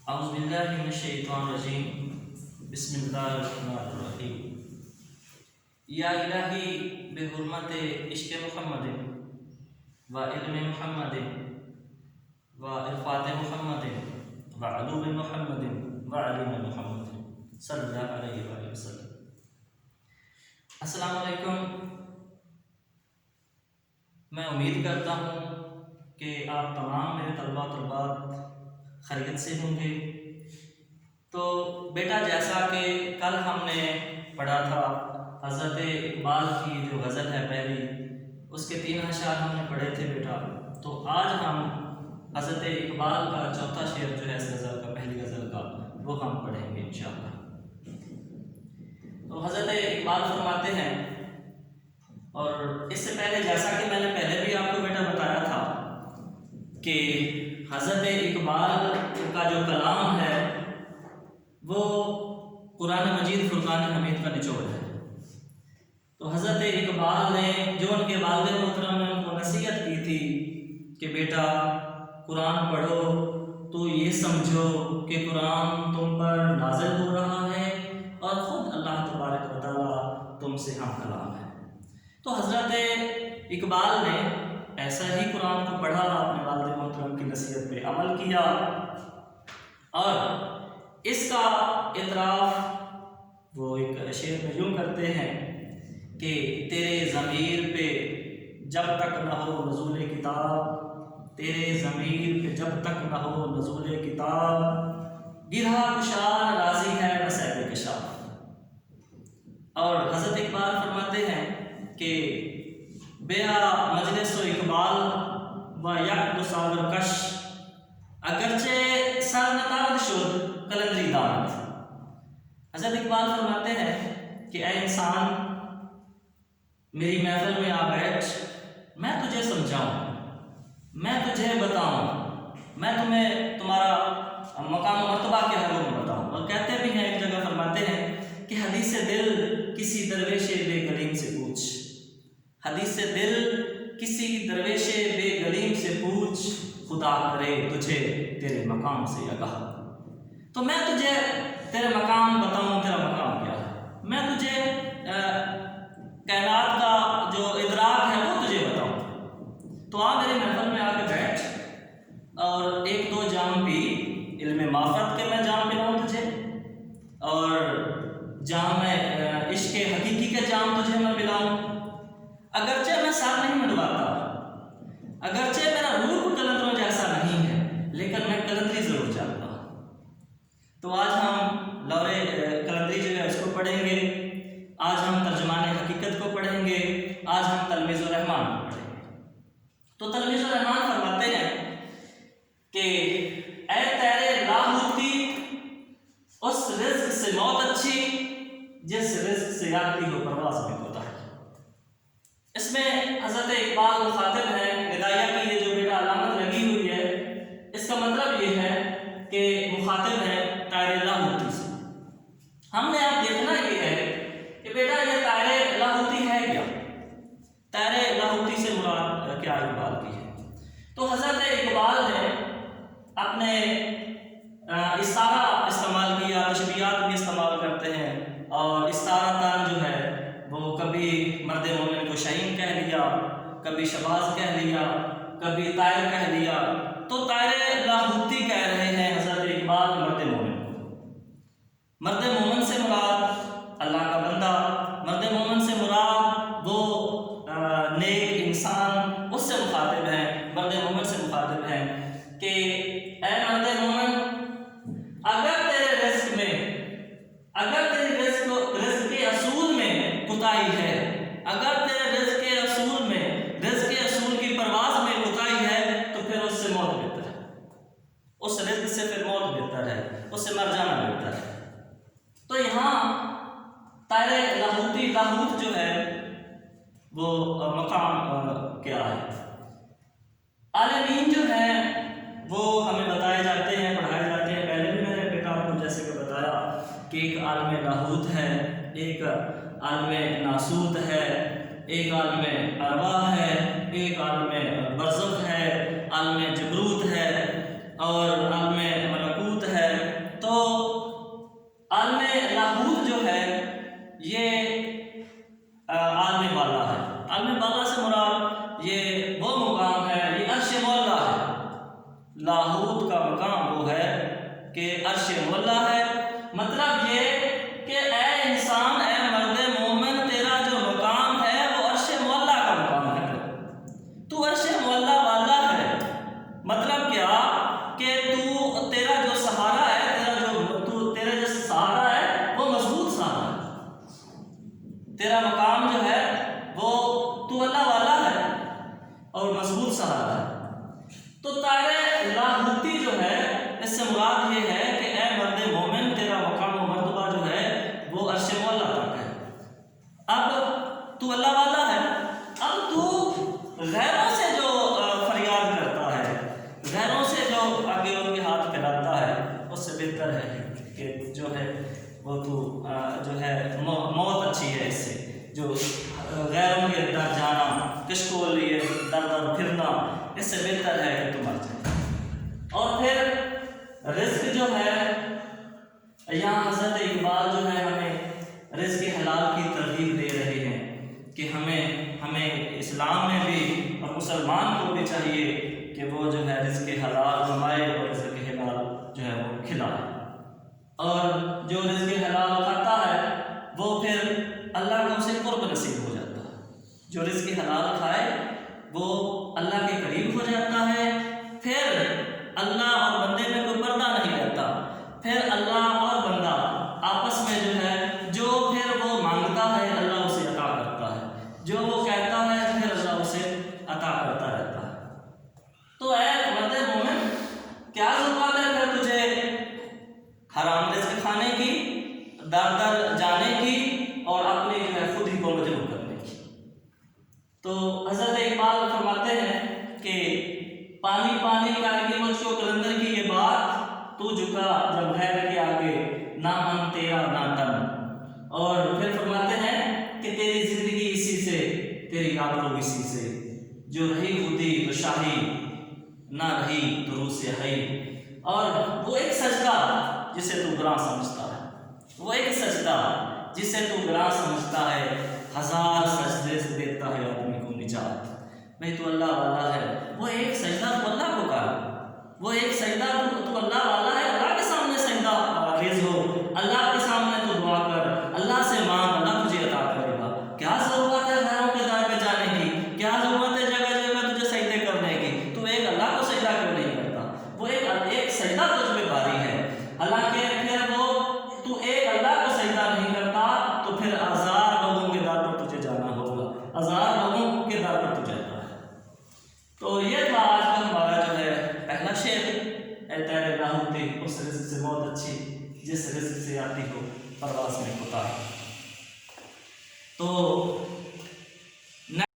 اعوذ باللہ من الشیطان الرجیم بسم اللہ الرحمن الرحیم یا الہی بحرمت عشق محمد و علم محمد و عرفات محمد و علوم محمد و علم محمد صلی اللہ علیہ وآلہ وسلم۔ السلام علیکم۔ میں امید کرتا ہوں کہ آپ تمام میرے طلباء طلبات خیریت سے ہوں گے۔ تو بیٹا، جیسا کہ کل ہم نے پڑھا تھا حضرت اقبال کی جو غزل ہے پہلی، اس کے 3 اشعار ہم نے پڑھے تھے بیٹا۔ تو آج ہم حضرت اقبال کا چوتھا شعر جو ہے اس غزل کا، پہلی غزل کا، وہ ہم پڑھیں گے انشاءاللہ۔ تو حضرت اقبال فرماتے ہیں، اور اس سے پہلے جیسا کہ میں نے پہلے بھی آپ کو بیٹا بتایا تھا کہ حضرت اقبال کا جو کلام ہے وہ قرآن مجید فرقان حمید کا نچوڑ ہے۔ تو حضرت اقبال نے جو ان کے والد محترم نے ان کو نصیحت کی تھی کہ بیٹا قرآن پڑھو تو یہ سمجھو کہ قرآن تم پر نازل ہو رہا ہے اور خود اللہ تبارک و تعالیٰ تم سے ہم کلام ہے۔ تو حضرت اقبال نے ایسا ہی قرآن کو پڑھا، اپنے والد محترم کی نصیحت پہ عمل کیا، اور اس کا اعتراف وہ ایک شعر میں یوں کرتے ہیں کہ تیرے ضمیر پہ جب تک نہ ہو نزول کتاب، تیرے ضمیر پہ جب تک نہ ہو نزول کتاب، گرہ کشار راضی ہے نہ صاحب کشاف۔ اور حضرت اقبال فرماتے ہیں کہ بیا مجلس و اقبال و یک دو ساگر کش، اگرچہ سر نتارد شد قلندری دانت۔ حضرت اقبال فرماتے ہیں کہ اے انسان، میری محفل میں آ بیٹھ، میں تجھے سمجھاؤں، میں تجھے بتاؤں، میں تمہیں تمہارا مقام و مرتبہ کے حق میں بتاؤں۔ اور کہتے بھی ہیں، ایک جگہ فرماتے ہیں کہ حدیث دل کسی درویش بے گلیم سے پوچھ، حدیث دل کسی درویش بے گلیم سے پوچھ، خدا کرے تجھے تیرے مقام سے آگاہ۔ تو میں تجھے تیرے مقام بتاؤں، تیرا مقام کیا ہے، میں تجھے کائنات کا جو ادراک ہے وہ تجھے بتاؤں۔ تو آ میرے محفل میں آ کے بیٹھ اور 1-2 جام پی، علم معرفت کے میں جام پلاؤں تجھے، اور جام عشق حقیقی کے جام تجھے میں پلاؤں۔ اگرچہ میں سر نہیں منڈواتا، اگرچہ میرا روح قلندروں جیسا نہیں ہے، لیکن میں قلندری ضرور جانتا ہوں۔ تو آج ہم لورے قلندری جو ہے اس کو پڑھیں گے، آج ہم ترجمان حقیقت کو پڑھیں گے، آج ہم تلمیذ الرحمان کو پڑھیں گے۔ تو تلمیذ الرحمان فرماتے ہیں کہ اے تیرے لاہوتی، اس رزق سے موت اچھی جس رزق سے آتی ہو پرواز میں ہوتا ہے۔ اس میں حضرت اقبال مخاطب ہے، ندائیہ کی یہ جو بیٹا علامت لگی ہوئی ہے، اس کا مطلب یہ ہے کہ مخاطب ہے طائر لاہوتی سے۔ ہم نے اب دیکھنا یہ ہے کہ بیٹا یہ طائر لاہوتی ہے کیا، طائر لاہوتی سے مراد کیا اقبال کی ہے۔ تو حضرت اقبال نے اپنے استعارہ استعمال کیا، تشبیہات بھی استعمال کرتے ہیں، اور استعارہ تان جو ہے وہ کبھی مرد مومن کو شہین کہہ لیا، کبھی شباز کہہ لیا، کبھی طائر کہہ لیا۔ تو طائر لاہوتی کہہ رہے ہیں حضرت اقبال مرد مومن کو۔ مرد مومن سے مراد اللہ کا بندہ، مرد مومن سے مراد وہ نیک انسان، اس سے مخاطب ہیں، مرد مومن سے مخاطب ہیں کہ اے مرد مومن، اگر تیرے رزق میں، اگر تیرے رزق کے اصول میں کوتاہی ہے، اگر تیرے رزق کے اصول میں، رزق کے اصول کی پرواز میں کوتاہی ہے، تو پھر اس سے موت بہتر ہے، اس رزق سے پھر موت بہتر ہے، اس سے مر جانا بہتر ہے۔ تو یہاں طائر لاہوتی، لاہوت جو ہے وہ مقام کیا ہے؟ عالمین جو ہیں وہ ہمیں بتائے جاتے ہیں، پڑھائے جاتے ہیں۔ پہلے بھی میں نے بیٹا آپ کو جیسے کہ بتایا کہ ایک عالم لاہوت ہے، ایک عالم ناسوت ہے، ایک عالم ارواح ہے، ایک عالم برزخ ہے، عالم جبروت ہے، اور عالم ملکوت ہے، لاہوت کا مقام وہ ہے کہ عرش مولا ہے۔ مطلب یہ کہ اے انسان، اے مرد مومن، تیرا جو مقام ہے وہ عرش مولا کا مقام ہے۔ تو عرش مولا والا ہے، مطلب کیا کہ تیرا جو سہارا ہے، تیرا جو سہارا ہے وہ مضبوط سہارا ہے۔ تیرا مقام جو ہے وہ تو اللہ والا ہے اور مضبوط سہارا ہے۔ تو تارے لاہوتی جو ہے، اس سے مراد یہ ہے کہ اے مرد مومن، تیرا مقام و مرتبہ جو ہے وہ عرش مولا تک ہے۔ اب تو اللہ والا ہے، اب تو غیروں سے جو فریاد کرتا ہے، غیروں سے جو آگے ان کے ہاتھ پھیلاتا ہے، اس سے بہتر ہے کہ جو ہے وہ تو جو ہے موت اچھی ہے اس سے، جو غیروں کے در جانا، کشکوں لیے در در پھرنا، اس سے بہتر ہے کہ تم مر جائے۔ اور پھر رزق جو ہے، یہاں حضرت اقبال جو ہے ہمیں رزق حلال کی ترغیب دے رہے ہیں کہ ہمیں اسلام میں بھی اور مسلمان کو بھی چاہیے کہ وہ جو ہے رزق حلال کمائے اور رزق حلال جو ہے وہ کھلائے۔ اور جو رزق حلال کھاتا ہے وہ پھر اللہ کا اسے قرب نصیب ہو جاتا ہے۔ جو رزق حلال کھائے وہ اللہ کے قریب ہو جاتا ہے، پھر اللہ اور بندے میں کوئی پردہ نہیں رہتا، پھر اللہ اور بندہ آپس میں جو ہے جو پھر وہ مانگتا ہے اللہ اسے عطا کرتا ہے، جو وہ کہتا ہے پھر اللہ اسے عطا کرتا رہتا ہے۔ تو اے مرد مومن، کیا ضرورت ہے پھر تجھے حرام رزق کھانے کی، در در جانے کی اور اپنی جو ہے خود ہی کو مجروح کرنے کی؟ تو حضرت اقبال فرماتے ہیں کہ پانی پانی کر کے مجھ کو کلندر کی یہ بات، تو جھکا جب غیر کے آگے، نہ من تیرا نہ تن۔ اور پھر فرماتے ہیں کہ تیری زندگی اسی سے، تیری آبرو اسی سے، جو رہی خودی تو شاہی، نہ رہی تو روح سے ہی۔ اور وہ ایک سجدہ جسے تو گراں سمجھتا ہے، وہ ایک سجدہ جسے تو گراں سمجھتا ہے، ہزار سجدے سے دیتا ہے آدمی کو نجات۔ بھئی تو اللہ والا ہے، وہ ایک سجدہ تو اللہ کو کر، وہ ایک سجدہ تو اللہ والا ہے، اللہ کے سامنے سجدہ ریز ہو، اللہ کے سامنے تو دعا کر، اللہ سے مانگ، اللہ تجھے عطا کرے گا۔ کیا ضرورت ہے غیروں کے در پہ جانے کی؟ کیا ضرورت ہے جگہ جگہ تجھے سجدے کرنے کی؟ تو ایک اللہ کو سجدہ کیوں نہیں کرتا؟ وہ ایک سجدہ تجھ پہ باری ہے، حالانکہ پھر وہ تو ایک اللہ کو سجدہ نہیں کرتا تو پھر ہزار لوگوں کے در پر تجھے جانا ہوگا، ہزار لوگوں کے در پر تجھے جانا ہے۔ تو یہ تھا آج کا ہمارا جو ہے پہلا شعر، اے تیرے لاہوتی، اس رزق سے بہت اچھی جس رزق سے آتی ہو پرواز میں کوتاہی۔ تو